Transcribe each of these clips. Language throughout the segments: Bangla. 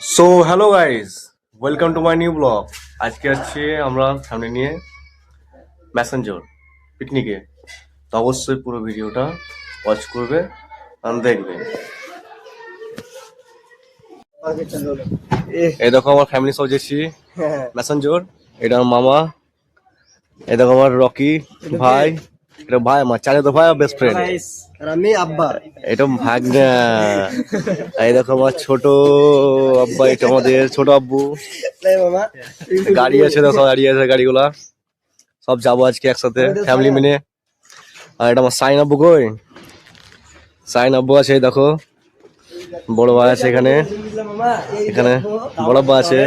So hello guys, welcome to my new blog. আজকে আসছি আমরা সামনে নিয়ে ম্যাসেঞ্জর পিকনিকে। তো অবশ্যই পুরো ভিডিওটা ওয়াচ করবে আর দেখবে। এই দেখো আমার ফ্যামিলি সব যেছি ম্যাসেঞ্জর। এটা আমার মামা, এই দেখো আমার রকি ভাই, এটা ভাই আমার চাচাতো ভাই আর বেস্ট ফ্রেন্ড। আর আমি আব্বা। এটা ভাগনা। এই দেখো আমার ছোট আব্বা, এটা আমাদের ছোট আব্বু। মামা গাড়ি আছে, দেখো গাড়ি আছে, গাড়িগুলা সব যাবো আজকে একসাথে ফ্যামিলি মিলে। আর এটা আমার সাইন আব্বু, কই সাইন আব্বু আছে, এই দেখো বড় ভাই আছে এখানে, এখানে বড় আব্বা আছে।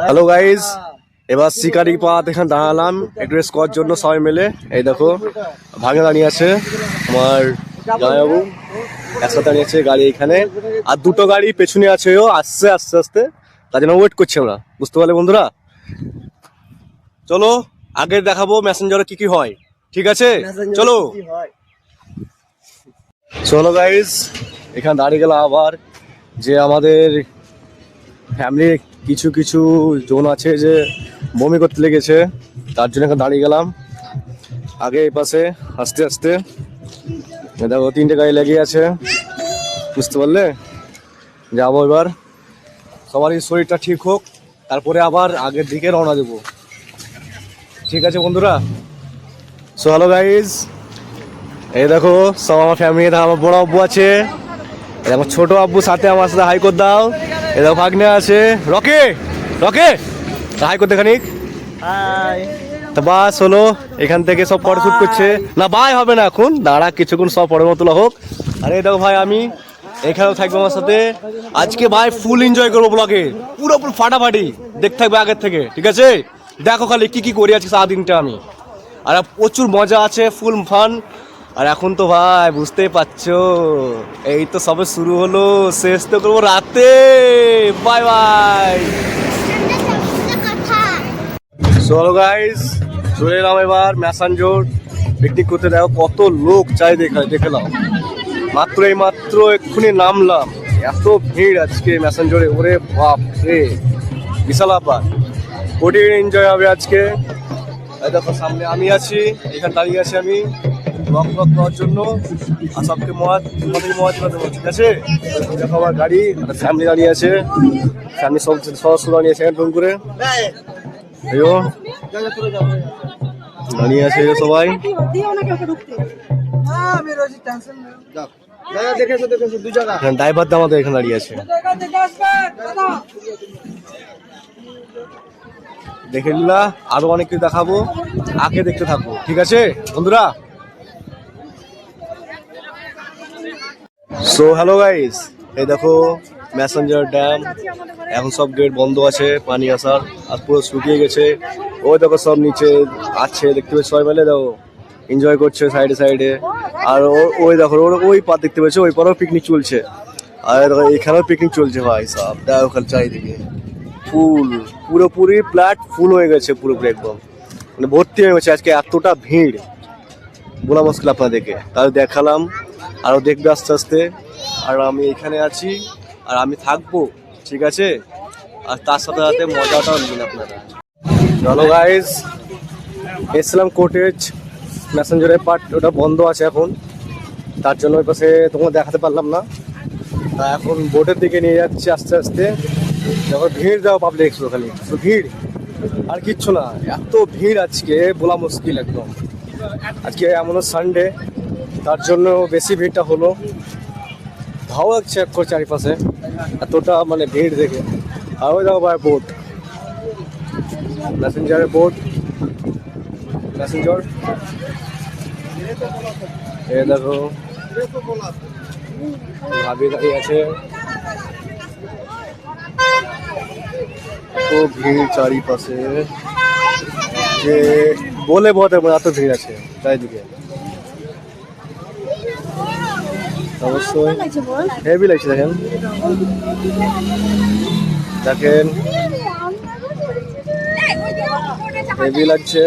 হ্যালো গাইজ, এবার শিকারি পাত এখানে দাঁড়ালাম একটু রেস্ট করার জন্য সবাই মিলে। এই দেখো ভাঙে দাঁড়িয়ে আছে আমার জামাইবাবু, একসাথে দাঁড়িয়ে আছে গাড়ি এখানে, আর দুটো গাড়ি পেছনে আছে, ও আসছে আস্তে আস্তে, তার জন্য ওয়েট করছি আমরা, বুঝতে পারলে বন্ধুরা। চলো আগে দেখাবো ম্যাসেঞ্জারে কি কি হয়, ঠিক আছে চলো। চলো গাইজ, এখানে দাঁড়িয়ে গেলাম আবার, যে আমাদের ফ্যামিলির কিছু কিছু জন আছে যে বমি করতে লেগেছে, তার জন্য এখানে দাঁড়িয়ে গেলাম আগে এই পাশে আস্তে আস্তে। দেখো তিনটে গাড়ি লেগে আছে, বুঝতে পারলে। যাবো এবার, সবারই শরীরটা ঠিক হোক, তারপরে আবার আগের দিকে রওনা দেবো, ঠিক আছে বন্ধুরা। সো হ্যালো গাইজ, এই দেখো সব আমার ফ্যামিলি, আমার বড় আব্বু আছে, আমার ছোট আব্বু সাথে আমার সাথে হাই করে দাও। এই দেখো ভাগ্নে আছে, রকে রকে হাই করতে খানিক। তা বাস হলো, এখান থেকে সব ফটো শুট করছে না, ভাই হবে না এখন, দাঁড়া কিছুক্ষণ সব পরের মতো হোক। আরে দেখো ভাই আমি এখানেও থাকবো আমার সাথে আজকে, ভাই ফুল এনজয় করবো ব্লগে, পুরো ফাটাফাটি দেখতে থাকবে আগের থেকে, ঠিক আছে। দেখো খালি কি কি করি আজকে সারাদিনটা আমি, আর প্রচুর মজা আছে, ফুল ফান। আর এখন তো ভাই বুঝতেই পারছো, এই তো সবে শুরু হলো, শেষ তো করবো রাতে। Bye bye. চলো গাইস, চলে এলাম এবার ম্যাসেঞ্জর পিকনিক করতে। দেখো কত লোক চাই, দেখে নাও, মাত্র এই মাত্র এক্ষুনি নামলাম, এত ভিড় আজকে ম্যাসেঞ্জরে, ওরে বাপ রে, বিশাল ব্যাপার, কোটি এনজয় হবে আজকে। দেখো সামনে আমি আছি, এখানে দাঁড়িয়ে আছি আমি ব্লক করার জন্য, আর সবকে মজা দেবো, ঠিক আছে। দেখো আমার গাড়ি, ফ্যামিলি দাঁড়িয়ে আছে, ফ্যামিলি সব সদস্য দাঁড়িয়ে আছে এখানে ফোন করে, দাঁড়িয়ে আছে সবাই। ড্রাইভার তো আমাদের এখানে দাঁড়িয়ে আছে, দেখে নিলা, আরো অনেক কিছু দেখাবো, আগে দেখতে থাকবো, ঠিক আছে বন্ধুরা। সো হ্যালো গাইস, এই দেখো ম্যাসেঞ্জার ড্যাম, এখন সব গেট বন্ধ আছে পানি আসার, আর পুরো শুকিয়ে গেছে। ওই দেখো সব নিচে আছে, দেখতে পাচ্ছ সবাই মিলে দেখো এনজয় করছে সাইডে সাইডে। আর ওই দেখো ওই পার দেখতে পাচ্ছ, ওই পারেও পিকনিক চলছে, আর দেখো এখানেও পিকনিক চলছে। ভাই সব দেখো খালি চারিদিকে ফুল, পুরোপুরি ফ্ল্যাট ফুল হয়ে গেছে, পুরোপুরি একদম মানে ভর্তি হয়ে গেছে আজকে, এতটা ভিড় বলা মুশকিল আপনাদেরকে, তাহলে দেখালাম, আরও দেখবে আস্তে আস্তে। আর আমি এখানে আছি, আর আমি থাকবো, ঠিক আছে, আর তার সাথে সাথে মজাটাও নিন আপনারা। চলো গাইজ, এসলাম কোটেজ, ম্যাসেঞ্জারের পার্ট ওটা বন্ধ আছে এখন, তার জন্য ওই পাশে তোমাকে দেখাতে পারলাম না। তা এখন বোটের দিকে নিয়ে যাচ্ছি আস্তে আস্তে। যখন ভিড় দেওয়া পাবলিক, খালি শুধু ভিড় আর কিচ্ছু না, এত ভিড় আজকে বলা মুশকিল একদম। আজকে এমনও সানডে, তার জন্য বেশি ভিড়টা হলো, ভালো লাগছে চারিপাশে এতটা মানে ভিড় দেখে। আর ওই দেখো ভাই বোট, প্যাসেঞ্জারের বোট, প্যাসেঞ্জার। এ দেখো ভাবি দাঁড়িয়ে আছে, তো ভিড় চারিপাশে যে বলে বোঝাতে পারবো না, এত ভিড় আছে চারিদিকে। অবশ্যই হেভি লাগছে, দেখেন দেখেন হেভি লাগছে।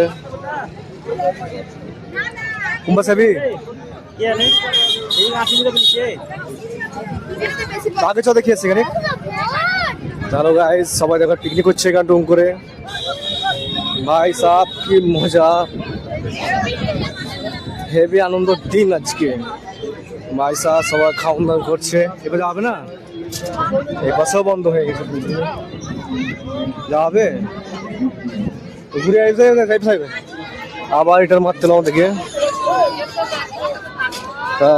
কুম্ভা সাবি আগে চো দেখিয়েছি এখানে। চলো গাইস, সবাই দেখো পিকনিক হচ্ছে এখানে টুম করে। ভাই সাহ কি মজা, হেভি আনন্দ দিন আজকে। ভাই সাহ সবাই খাওয়ান দাওয়ান করছে। এবার যাবে না, এই বাসও বন্ধ হয়ে গেছে, যাবে ঘুরে আসবে থাকবে আবার এটার মারতে নাও দেখে। তা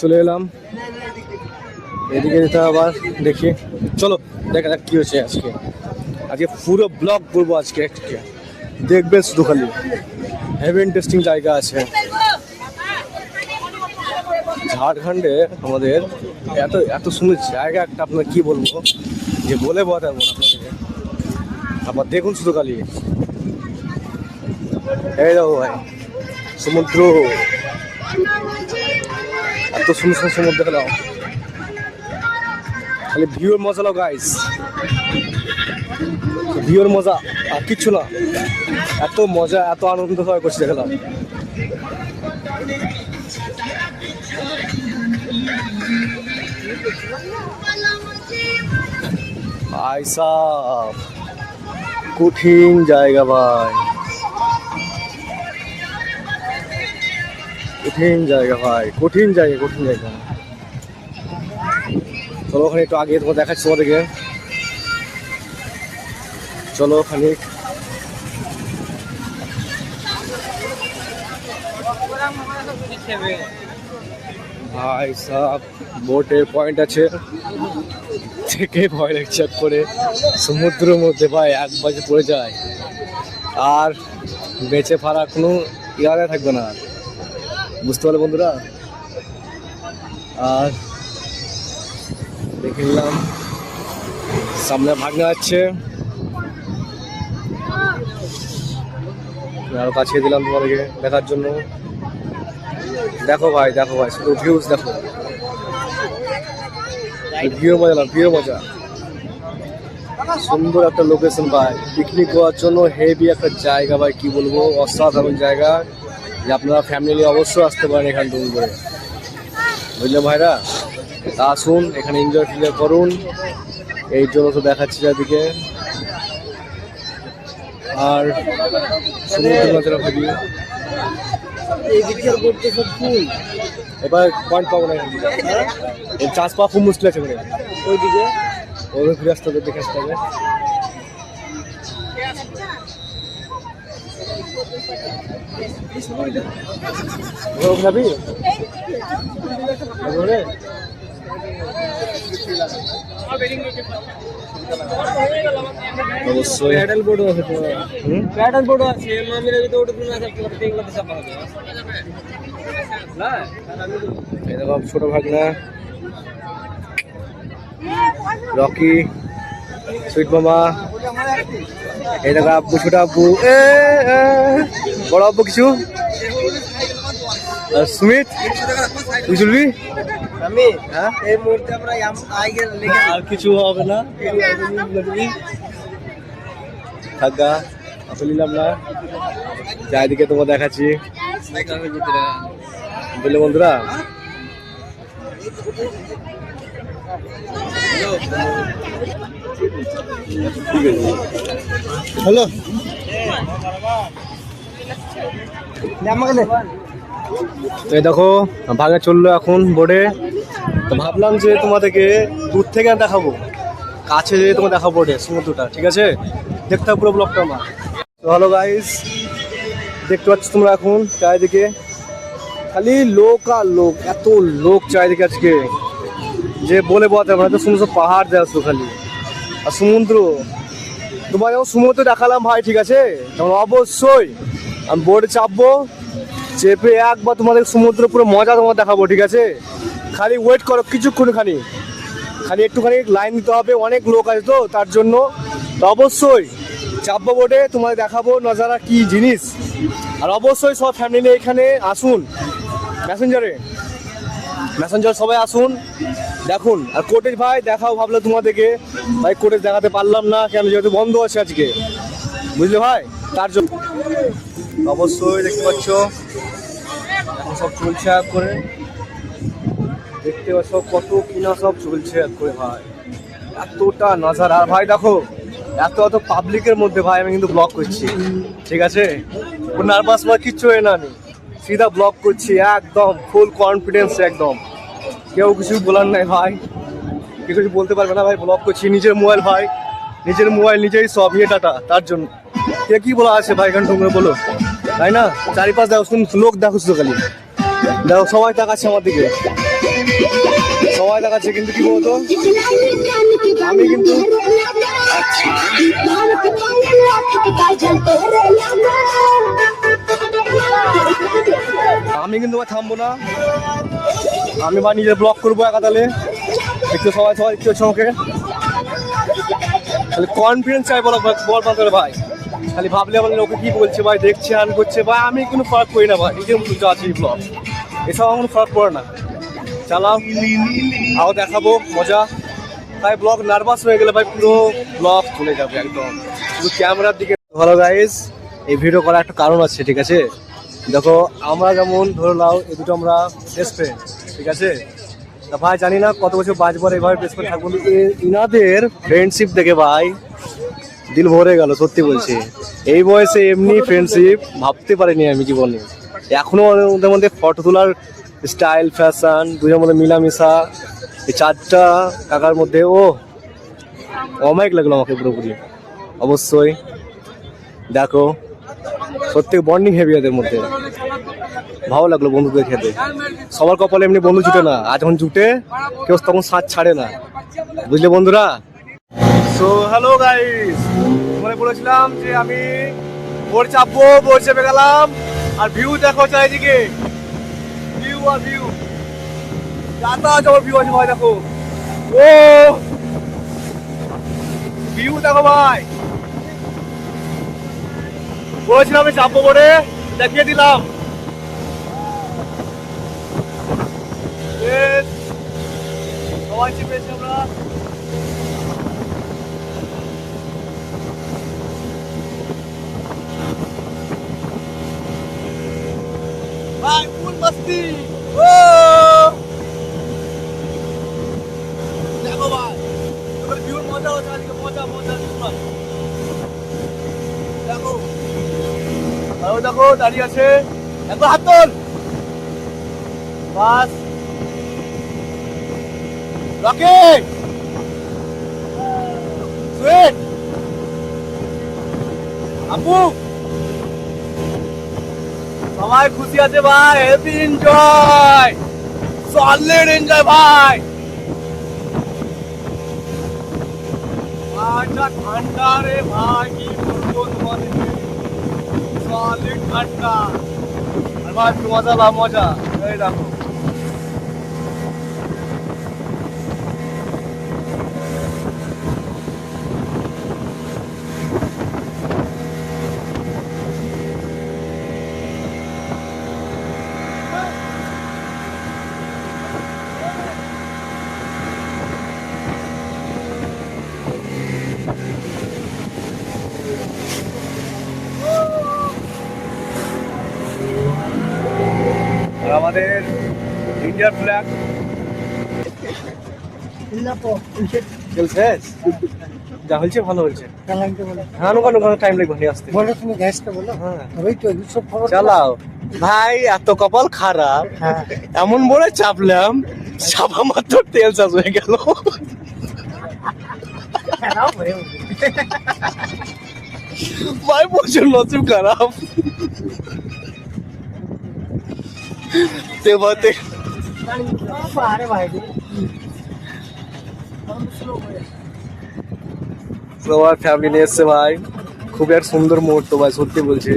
চলে এলাম এদিকে যেতে, আবার দেখি। চলো দেখা যাক কি হচ্ছে আজকে। আজকে পুরো ব্লগ করবো আজকে, দেখবে শুধু খালি। হেভি ইন্টারেস্টিং জায়গা আছে ঝাড়খণ্ডে আমাদের। এত এত সুন্দর জায়গা একটা, আপনার কি বলবো যে বলে বোঝাতে পারবো না আপনাদেরকে। আবার দেখুন শুধু খালি, এই দেখো ভাই সমুদ্র, এত সুন্দর সুন্দর সমুদ্র দেখলাম। খালি ভিউর মজা লাও গাইস, ভিউর মজা আর কিচ্ছু না। এত মজা এত আনন্দ হয় করছি দেখলাম। ভাই সাহ কঠিন জায়গা ভাই, কঠিন জায়গা ভাই, কঠিন জায়গা, কঠিন জায়গা। চলো ওখানে একটু আগে তোমার দেখাচ্ছি তোমাদেরকে। চলো খানিক ভাই সাহ বোটের পয়েন্ট আছে, থেকে ভয় লাগছে করে সমুদ্রের মধ্যে ভাই এক বাজে পড়ে যায় আর বেঁচে ফারা কোনো ইয়ারে থাকবে না, বুঝতে পারলে বন্ধুরা। আর দেখে নিলাম সামনে ভাগনা যাচ্ছে, আরো কাছে দিলাম তোমাদেরকে দেখার জন্য। দেখো ভাই দেখো ভাই, শুধু ভিউজ দেখো, ভিউ মজা না, ভিউ মজা। সুন্দর একটা লোকেশন ভাই, পিকনিক করার জন্য হেভি একটা জায়গা ভাই, কি বলবো অসাধারণ জায়গা, যে আপনারা ফ্যামিলি অবশ্যই আসতে পারেন এখান টুম করে, বুঝলেন ভাইরা। তা আসুন এখানে এনজয় ফিল করুন, এই জন্য তো দেখাচ্ছি চারদিকে। আর সমুদ্র নজরা ভাবি এবার পয়েন্ট পাবো না, এর চাষ পাওয়া খুব মুশকিল আছে মানে ওইদিকে, ওদের ঘুরে আসতে হবে, দেখে আসতে হবে। অবশ্যই প্যাডেল বোর্ডও আছে, প্যাডেল বোর্ডও আছে, মামিরা যদি ওটা না থাকতে পারে এগুলোতে চাপা হবে না। এই দেখো ছোট ভাগনা রকি, সুইট মামা, এই দেখো আব্বু, ছোট আব্বু, বড় আব্বু কিছু, আর সুমিত তুই চলবি আমি। হ্যাঁ এই মুহূর্তে আমরা আর কিছু হবে না, থাকা আসলে নিলাম না, চারিদিকে তোমার দেখাচ্ছি বুঝলে বন্ধুরা। হ্যালো তো এই দেখো ভাগে চললো এখন বোর্ডে। তো ভাবলাম যে তোমাদেরকে দূর থেকে দেখাবো, কাছে যেয়ে তোমার দেখাবো বোর্ডে সমুদ্রটা, ঠিক আছে? দেখতে হবে পুরো ব্লগটা আমার। তো হ্যালো গাইস, দেখতে পাচ্ছ তোমরা এখন চারিদিকে খালি লোক আর লোক, এত লোক চারিদিকে আজকে যে বলে বোঝাতে পারবো না, তো সমস্ত পাহাড় দেখো খালি আর সমুদ্র। তোমার যখন সমুদ্র দেখালাম ভাই, ঠিক আছে, তখন অবশ্যই আমি বোর্ডে চাপবো, চেপে একবার তোমাদের সমুদ্র পুরো মজা তোমার দেখাবো, ঠিক আছে। খালি ওয়েট করো কিছুক্ষণ, খালি একটুখানি লাইন দিতে হবে, অনেক লোক আছে তো তার জন্য। তো অবশ্যই চাপবো বোর্ডে, তোমাদের দেখাবো নজারা কি জিনিস। আর অবশ্যই সব ফ্যামিলি এখানে আসুন, ম্যাসেঞ্জার সবাই আসুন দেখুন। আর কোটেজ ভাই দেখাও ভাবলো তোমাদেরকে, ভাই কোটেজ দেখাতে পারলাম না কেন, যেহেতু বন্ধ আছে আজকে, বুঝলে ভাই, তার জন্য। অবশ্যই দেখতে পাচ্ছ এখন সব চলছে এক করে, দেখতে পাচ্ছ কত কিনা সব চলছে এক করে ভাই, এতটা নজারা। আর ভাই দেখো এত পাবলিকের মধ্যে ভাই আমি কিন্তু ব্লগ করছি, ঠিক আছে, কোনো নার্ভাস বা কিচ্ছু হয় না, আমি সিধা ব্লগ করছি একদম ফুল কনফিডেন্স, একদম কেউ কিছু বলার নাই ভাই, কেউ কিছু বলতে পারবে না ভাই, ব্লগ করছি নিজের মোবাইল ভাই, নিজের মোবাইল নিজেই সব ইয়ে ডাটা, তার জন্য কে কি বলা আছে ভাই এখানে তোমরা বলো, তাই না। চারিপাশ দেখো লোক দেখো শুধু খালি, দেখো সবাই তাকাচ্ছে আমার দিকে, সবাই দেখাচ্ছে, কিন্তু কি বলতো আমি কিন্তু থামবো না, আমি বা নিজের ব্লগ করবো একাতালে, একটু সবাই একটু চোখে খালি কনফিডেন্স চাই বল ভাই, খালি ভাবলে আমার লোকে কি বলছে ভাই, দেখছে আন করছে ভাই, আমি কিন্তু ফারাক করি না ভাই, নিজের মতো যা আছে ব্লগ এসব আমার ফারাক পড়ে না, চালাও আরও দেখাবো মজা। তাই ব্লগ নার্ভাস হয়ে গেলে ভাই পুরো ব্লগ চলে যাবে একদম, শুধু ক্যামেরার দিকে। ভালো গাইস, এই ভিডিও করার একটা কারণ আছে, ঠিক আছে। দেখো আমরা যেমন ধরে নাও এই দুটো আমরা বেস্ট ফ্রেন্ড, ঠিক আছে, তা ভাই জানি না কত বছর বাঁচবার এইভাবে বেস্ট ফ্রেন্ড থাকবো, ইনাদের ফ্রেন্ডশিপ দেখে ভাই দিল ভরে গেল, সত্যি বলছি। এই বয়সে এমনি ফ্রেন্ডশিপ ভাবতে পারিনি আমি জীবনে, এখনো ওদের মধ্যে ফটো তোলার স্টাইল, ফ্যাশন, দুজনের মধ্যে মিলামিশা, এই চারটা কাকার মধ্যে অমায়িক লাগলো আমাকে পুরোপুরি। অবশ্যই দেখো সত্যি বন্ডিং হেভি এদের মধ্যে, ভালো লাগলো বন্ধুদের খেতে। সবার কপালে এমনি বন্ধু জুটে না, আর যখন জুটে কেউ তখন সাথ ছাড়ে না, বুঝলে বন্ধুরা। সো হ্যালো গাইস, মনে বলেছিলাম যে আমি বোর্ড চাপবো, বোর্ড চেপে গেলাম, আর ভিউ দেখো চারিদিকে, ভিউ আর ভিউ, যাতা যাবো ভিউ আছে ভাই, দেখো ভিউ দেখো ভাই, বলেছিলাম আমি চাপবো বোর্ডে, দেখিয়ে দিলাম। সবাই চেপেছি আমরা, ভাই ফুল মস্তি, দেখো ভাই এবার ভিউর মজা হচ্ছে আজকে, মজা দেখো, আরো দেখো দাঁড়িয়ে আছে, একবার হাত তোল, বাস রকেট সুইট আপু, সবাই খুশি আছে ভাই, হ্যাপি এনজয়, সলিড এনজয় ভাই। আচ্ছা ঠান্ডা রে ভাই, কি বলবো তোমাদের, সলিড ঠান্ডা, আর ভাই মজা, এই দেখো আমাদের ইন্ডিয়ার ফ্ল্যাগ যা হয়েছে ভালো হয়েছে, টাইম লাগবে নিয়ে আসতে, চালাও ভাই। এত কপাল খারাপ, এমন বলে চাপলাম, চাপা মাত্র তেল চাষ হয়ে গেল ভাই, প্রচুর নসিব খারাপ। পুরো আমার ফ্যামিলি নিয়ে এসছে ভাই। খুব এক সুন্দর মুহূর্ত ভাই, সত্যি বলছি।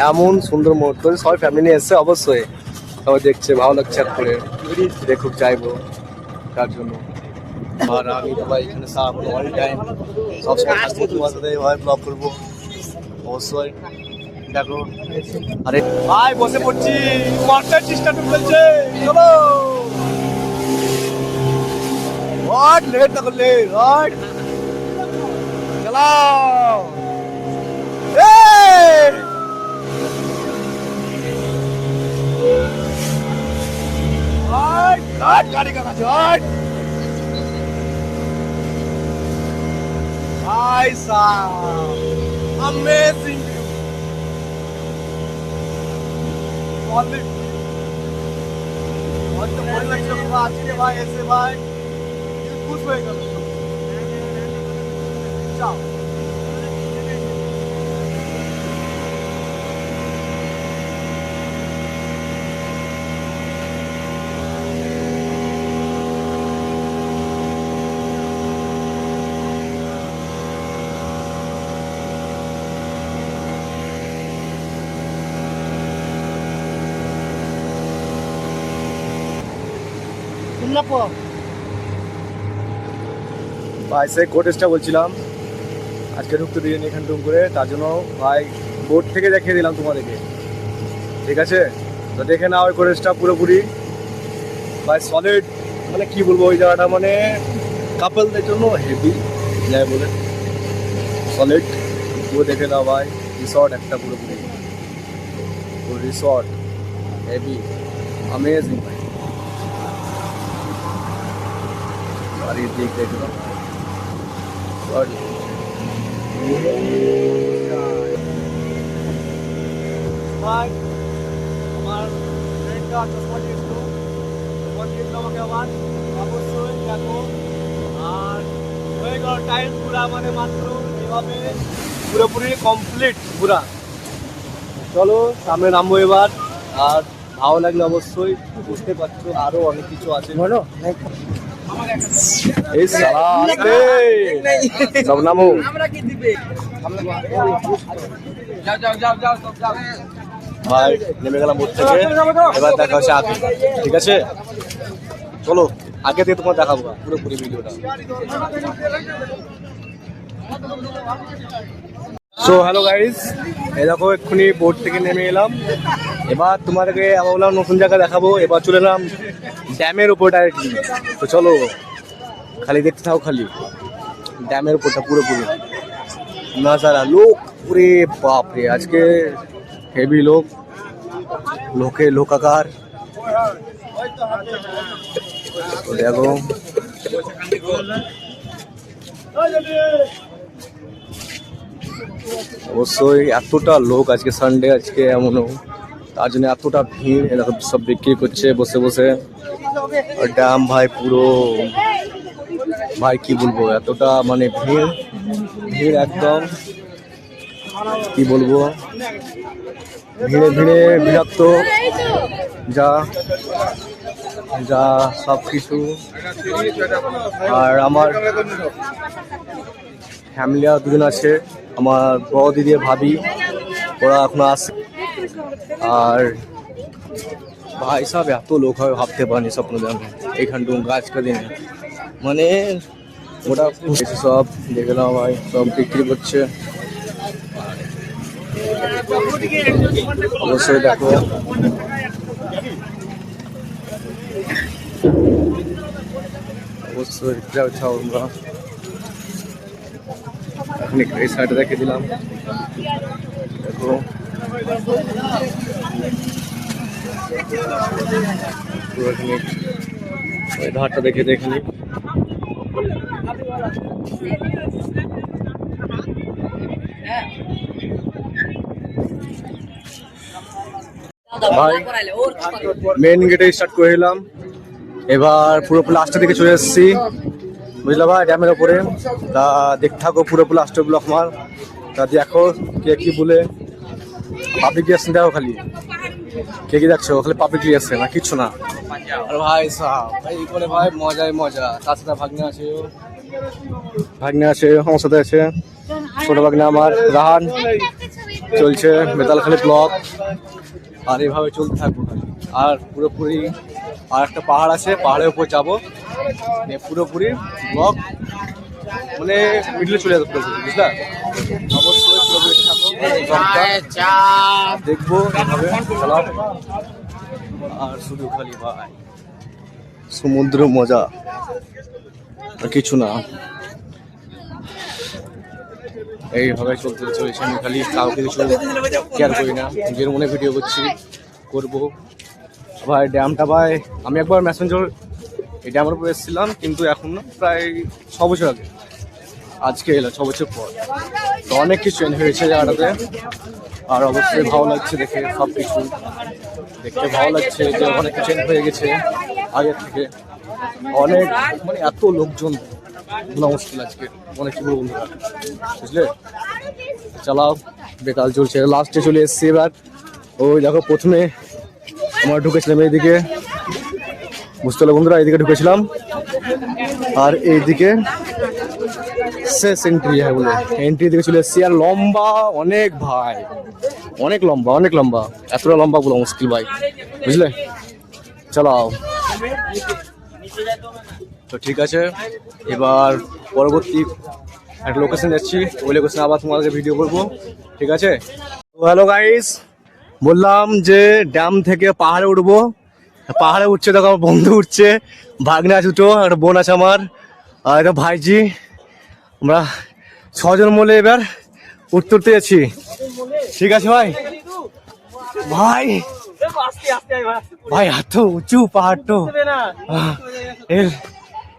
এমন সুন্দর মুহূর্ত, সবাই ফ্যামিলি নিয়ে এসছে অবশ্যই। সবাই দেখছে, ভালো লাগছে এক করে, দেখুক চাইবো তার জন্য। আর আমি তো ভাই এখানে অল টাইম সবসময় থাকবো তোমার সাথে ভাই, ব্লগ করবো অবশ্যই। দেখো, আরে ভাই বসে পড়ছি, মারটার চেষ্টা চলছে, চলো। What? Late na করলে, right? চালাও। Hey! Right, right, গাড়ি কাছে, right? Nice, amazing view. Only. और तो बड़ी अच्छी बात है भाई, ऐसे भाई खुश होएगा। जाओ। ভাই সেই কোটেজটা বলছিলাম, আজকে ঢুকতে দিইনি এখান টুম করে, তার জন্য ভাই বোর্ড থেকে দেখিয়ে দিলাম তোমাদেরকে, ঠিক আছে? তো দেখে নাও ওই কোটেজটা পুরোপুরি ভাই সলিড। মানে কি বলবো, ওই জায়গাটা মানে কাপলদের জন্য হেভি, যাই বলে সলিড। পুরো দেখে নাও ভাই, রিসর্ট একটা পুরোপুরি, রিসর্ট হেভি अमेजिंग भाई। सारी देख देख लो और भाई हमार फ्रेंड का चश्मा দিয়ে দিল, ফোন দিয়ে দিল আমাকে আবার, অবশ্যই দেখো। আর হয়ে গেল টাইম পুরা, মানে মাত্র এভাবে পুরোপুরি কমপ্লিট পুরা। চলো সামনে নামবো এবার। আর ভালো লাগলে অবশ্যই, বুঝতে পারছো আরো অনেক কিছু আছে। বলো এই সালা আসবে সব নামো, আমরা কি দিবে? যাও যাও যাও যাও সব যাও ভাই। নেমে গেলাম বোট থেকে, এবার দেখা হচ্ছে আগে, ঠিক আছে? চলো আগে থেকে তোমার দেখাবো পুরোপুরি ভিডিওটা। সো হ্যালো গাইস, এই দেখো এক্ষুনি বোট থেকে নেমে এলাম। এবার তোমাদেরকে আবার বললাম নতুন জায়গা দেখাবো। এবার চলে এলাম ড্যামের উপর ডাইরেক্টলি। তো চলো খালি দেখতে থাকো, খালি ড্যামের উপরটা পুরোপুরি নাজারা। লোক পুরে বাপরে, আজকে হেভি লোক, লোকে লোকাকার। দেখো অবশ্যই এতটা লোক, আজকে সানডে, আজকে এমনও, তার জন্য এতটা ভিড়। এরকম সব বিক্রি করছে বসে বসে। আর ড্যাম ভাই পুরো, ভাই কি বলবো, এতটা মানে ভিড়, ভিড় একদম কি বলবো, ভিড়ে ভিড়ে বিরক্ত যা যা সব কিছু। আর আমার ফ্যামিলি আর দুজন আছে, আমার বড় দিদি ভাবি, ওরা এখনো আসে। আর ভাই সব এত লোক হয় ভাবতে পারিনি স্বপ্ন দেন এইখানটু গাছটা দিনে, মানে ওটা সব দেখলাম ভাই, সব বিক্রি করছে। অবশ্যই দেখো অবশ্যই যাও ছাও আমরা। এখন এই সাইডে রেখে দিলাম, দেখো ওই ধারটা দেখে দেখি। ভাই মেন গেটে স্টার্ট করে এলাম, এবার পুরো লাস্টের দিকে চলে এসেছি, বুঝলা ভাই, ড্যামের ওপরে। তা দেখতে থাকো পুরো লাস্টের ব্লক আমার। তা দেখো কে কি বলে, পাবলিক রিয়াকশন দেখো খালি, কে কি দেখছো খালি পাবলিক রিয়াকশন আর কিচ্ছু না। আর ভাই সাহেব ভাই করে ভাই মজাই মজা, তাছাড়া ভাগ্নে আছে ভাগ্নে আছে, আমার সাথে আছে ছোট ভাগ্নে আমার রাহান। চলছে বেতালখালী ব্লক, আর এইভাবে চলতে থাকবো। আর পুরোপুরি আর একটা পাহাড় আছে, পাহাড়ের উপর যাবো, পুরোপুরি ব্লক মানে মিডলে চলে যেতে পারবে, বুঝলা? অবশ্যই পুরোপুরি থাকো, দেখবো এভাবে চালাও। আর শুধু খালি ভাই সমুদ্র মজা, আর কিছু না। এইভাবে চলতে চলেছে, আমি খালি কাউকে কিছু কেয়ার করি না, নিজের মনে ভিডিও করছি, করবো। ভাই ড্যামটা ভাই আমি একবার ম্যাসেঞ্জর এই ড্যামের উপর এসেছিলাম, কিন্তু এখন না প্রায় 6 বছর আগে, আজকে এলো 6 বছর পর। তো অনেক কিছু চেঞ্জ হয়েছে জায়গাটাতে, আর অবশ্যই ভালো লাগছে দেখে, সব কিছু দেখতে ভালো লাগছে যে অনেক চেঞ্জ হয়ে গেছে আগের থেকে। অনেক মানে এত লোকজন বলা মুশকিল আজকে, অনেক কি বলবো বন্ধুরা, বুঝলে? চালাও, বেকাল চলছে, লাস্টে চলে এসেছি এবার। ওই দেখো প্রথমে আমরা ঢুকেছিলাম এইদিকে, বুঝতে পারলো বন্ধুরা, এইদিকে ঢুকেছিলাম, আর এইদিকে শেষ এন্ট্রি হয় বলে এন্ট্রি দিকে চলে এসেছি। আর লম্বা অনেক ভাই, অনেক লম্বা, অনেক লম্বা, এতটা লম্বা বলা মুশকিল ভাই, বুঝলে? চালাও। তো ঠিক আছে, এবার পরবর্তী একটা লোকেশন যাচ্ছি, ওই লোকেশনে আবার তোমাদেরকে ভিডিও করবো, ঠিক আছে? তো হ্যালো গাইস, বললাম যে ড্যাম থেকে পাহাড়ে উঠবো, পাহাড়ে উঠছে, দেখো আমার বন্ধু উঠছে, ভাগ্নে আছে দুটো, একটা বোন আছে আমার, আর একটা ভাইজি। আমরা 6 জন মিলে এবার উঠতে উঠতে যাচ্ছি, ঠিক আছে ভাই? ভাই ভাই এত উঁচু পাহাড় তো,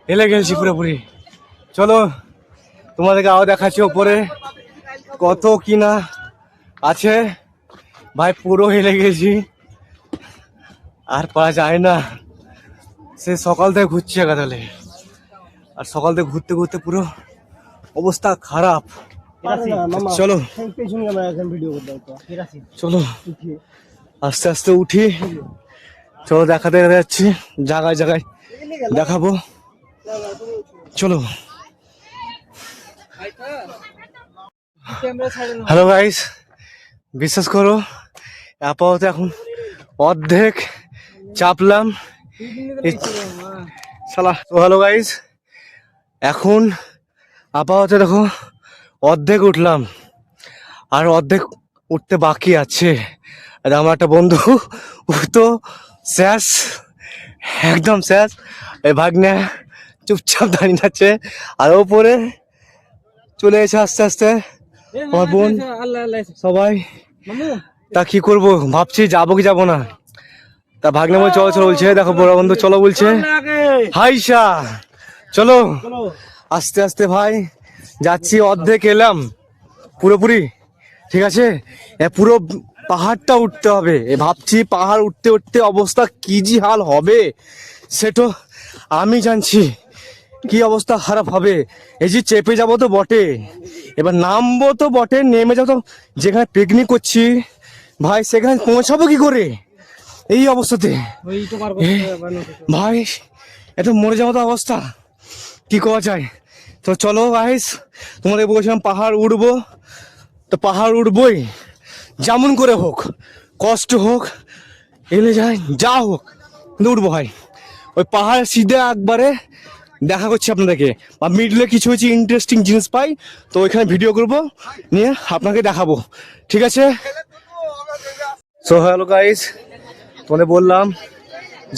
হেলে গেছি পুরোপুরি। চলো তোমাদেরকে আরো দেখাচ্ছি ওপরে কত কিনা আছে ভাই, পুরো হেলে গেছি, আর পারা যায় না। সে সকাল থেকে ঘুরছি একাতালে, আর সকাল থেকে ঘুরতে ঘুরতে পুরো অবস্থা খারাপ। চলো চলো আস্তে আস্তে উঠি, চলো দেখাতে যাচ্ছি, জায়গায় জায়গায় দেখাবো, চলো। হ্যালো গাইস, বিশ্বাস করো আপাতত এখন অর্ধেক চাপলাম শালা। তো হ্যালো গাইস, এখন আপাতত দেখো অর্ধেক উঠলাম, আর অর্ধেক উঠতে বাকি আছে। আর আমার একটা বন্ধু তো শেষ, একদম শেষ। এই ভাগ্নে চুপচাপ দাঁড়িয়ে আছে, আর ওপরে চলে এসে আস্তে আস্তে আমার বোন সবাই। তা কি করবো ভাবছি, যাবো কি যাবো না। তা ভাগ্নে বলে চলো চলো বলছে, দেখো বড় বন্ধু চলো বলছে, হাইসা চলো আস্তে আস্তে ভাই যাচ্ছি, অর্ধেক এলাম পুরোপুরি, ঠিক আছে? পুরো পাহাড়টা উঠতে হবে, ভাবছি পাহাড় উঠতে উঠতে অবস্থা কি জি হাল হবে সেটা আমি জানছি, কি অবস্থা খারাপ হবে। এই যে চেপে যাবো তো বটে, এবার নামবো তো বটে, নেমে যাবো তো, যেখানে পিকনিক করছি ভাই সেখানে পৌঁছাবো কি করে এই অবস্থাতে ভাই? এটা মরে যাওয়া তো অবস্থা, কি করা যায়? তো চলো গাইস, তোমাদের বলছিলাম পাহাড় উঠবো, তো পাহাড় উঠবই, যেমন করে হোক, কষ্ট হোক, এলে যায় যা হোক, কিন্তু উঠবো ভাই। ওই পাহাড় সিধে একবারে দেখা করছি আপনাদেরকে, বা মিডলে কিছু কিছু ইন্টারেস্টিং জিনিস পাই, তো ওইখানে ভিডিও করবো, নিয়ে আপনাকে দেখাবো, ঠিক আছে? সো হ্যালো গাইস, তোমাদের বললাম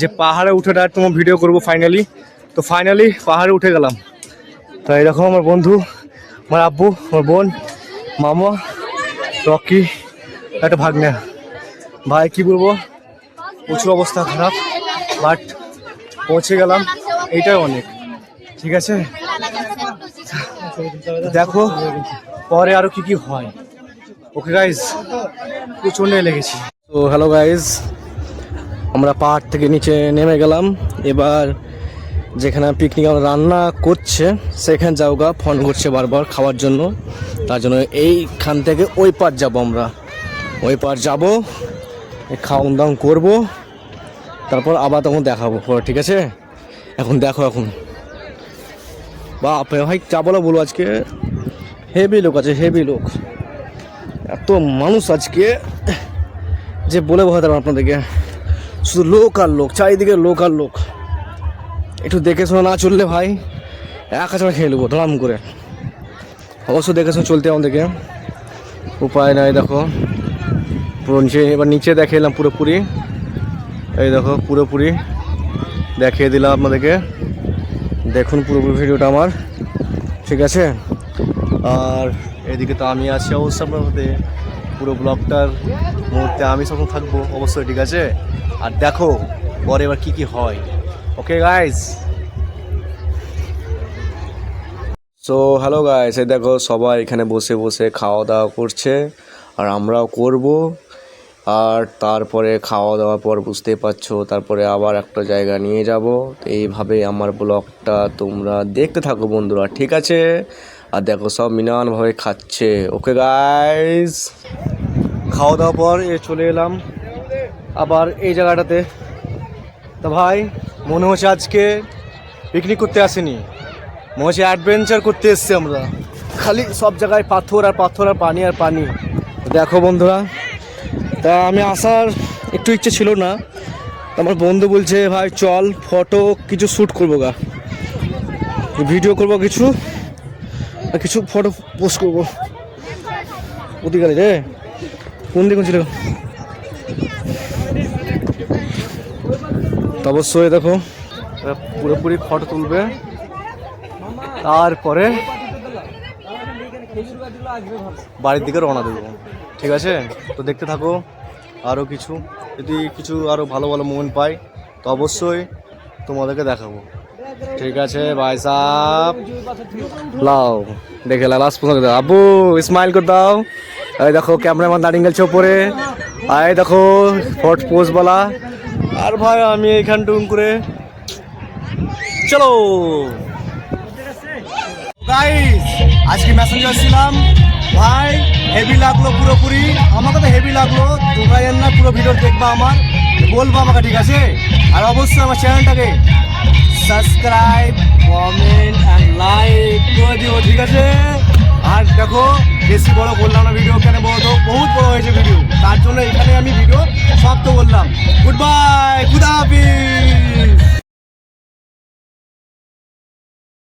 যে পাহাড়ে উঠে ডাইরেক্ট তোমার ভিডিও করবো ফাইনালি। তো ফাইনালি পাহাড়ে উঠে গেলাম। তো এরকম আমার বন্ধু, আমার আব্বু, আমার বোন, মামা, রকি, একটা ভাগ্না। ভাই কি বলবো, প্রচুর অবস্থা খারাপ, বাট পৌঁছে গেলাম, এইটাই অনেক, ঠিক আছে? দেখো পরে আরো কি কি হয়। ওকে গাইজ, প্রচন্ড লেগেছি। তো হ্যালো গাইজ, আমরা পাহাড় থেকে নিচে নেমে গেলাম। এবার যেখানে পিকনিক আমরা রান্না করছে সেখানে যাও গা, ফোন করছে বারবার খাওয়ার জন্য, তার জন্য এইখান থেকে ওই পার যাব, আমরা ওই পার যাব, খাওয়ান দাওয়ান করবো, তারপর আবার তখন দেখাবো, ঠিক আছে? এখন দেখো, এখন বাপ রে ভাই যা বলো আজকে হেভি লোক আছে, হেভি লোক, এত মানুষ আজকে যে বলে বোঝাতে পারবো আপনাদেরকে। শুধু লোক আর লোক, চারিদিকে লোক আর লোক। একটু দেখে শোনা না চললে ভাই এক আচড়া খেয়ে নেবো ধরাম করে। অবশ্য দেখে শুনে চলতে আমাদেরকে, উপায় নাই। দেখো পুরো নিচে, এবার নিচে দেখে এলাম পুরোপুরি। এই দেখো পুরোপুরি দেখিয়ে দিলাম আপনাদেরকে, দেখুন পুরোপুরি ভিডিওটা আমার, ঠিক আছে। আর এদিকে তো আমি আছি অবশ্যই আপনার সাথে, পুরো ব্লগটার মুহূর্তে আমি সব থাকবো অবশ্যই, ঠিক আছে। আর দেখো পরে এবার কি হয়। Okay guys, so hello guys, এই দেখো সবাই এখানে বসে বসে খাওয়া দাওয়া করছে আর আমরাও করব। আর তারপরে খাওয়া দাওয়ার পর বুঝতেই পারছো, তারপরে আবার একটা জায়গা নিয়ে যাব। তো এইভাবে আমার ব্লগটা তোমরা দেখতে থাকো বন্ধুরা, ঠিক আছে। আর দেখো সব মিনানভাবে খাচ্ছে। ওকে গাইস, খাওয়া দাওয়ার পর চলে এলাম আবার এই জায়গাটাতে। তা ভাই মনে হচ্ছে আজকে পিকনিক করতে আসেনি, মনে হচ্ছে অ্যাডভেঞ্চার করতে এসছি আমরা। খালি সব জায়গায় পাথর আর পাথর আর পানি আর পানি। দেখো বন্ধুরা, তা আমি আসার একটু ইচ্ছে ছিল না, আমার বন্ধু বলছে ভাই চল ফটো কিছু শ্যুট করবো গা, ভিডিও করবো কিছু, আর কিছু ফটো পোস্ট করবো। কোথায় গেলে রে, কোন দিকে ছিল? অবশ্যই দেখো পুরোপুরি ফটো তুলবে, তারপরে বাড়ির দিকে রওনা দেবো, ঠিক আছে। তো দেখতে থাকো, আরও কিছু যদি কিছু আরও ভালো ভালো মোমেন্ট পাই তো অবশ্যই তোমাদেরকে দেখাবো, ঠিক আছে। ভাই সাহেব লাও দেখে লাস্ট পর্যন্ত দাও, আব্বু স্মাইল করে দাও। এই দেখো ক্যামেরাম্যান দাঁড়িয়ে গেছে ওপরে, আয় দেখো ফট পোজ বলা। আর ভাই আমি এইখান টুন করে চলো গাইস। আজকে মেসেঞ্জার ছিলাম ভাই, হেভি লাগলো পুরোপুরি, আমাকে তো হেভি লাগলো। তোমরা না পুরো ভিডিও দেখবা, আমার বলবো আমাকে, ঠিক আছে। আর অবশ্যই আমার চ্যানেলটাকে সাবস্ক্রাইব, কমেন্ট অ্যান্ড লাইক করে দিও, ঠিক আছে। আর দেখো বেশি বড় বললাম না ভিডিও, কেন বলো তো বহুত বড় হয়েছে ভিডিও, তার জন্য এখানে আমি ভিডিও সমাপ্ত করলাম। গুড বাই, খুদা হাফিজ।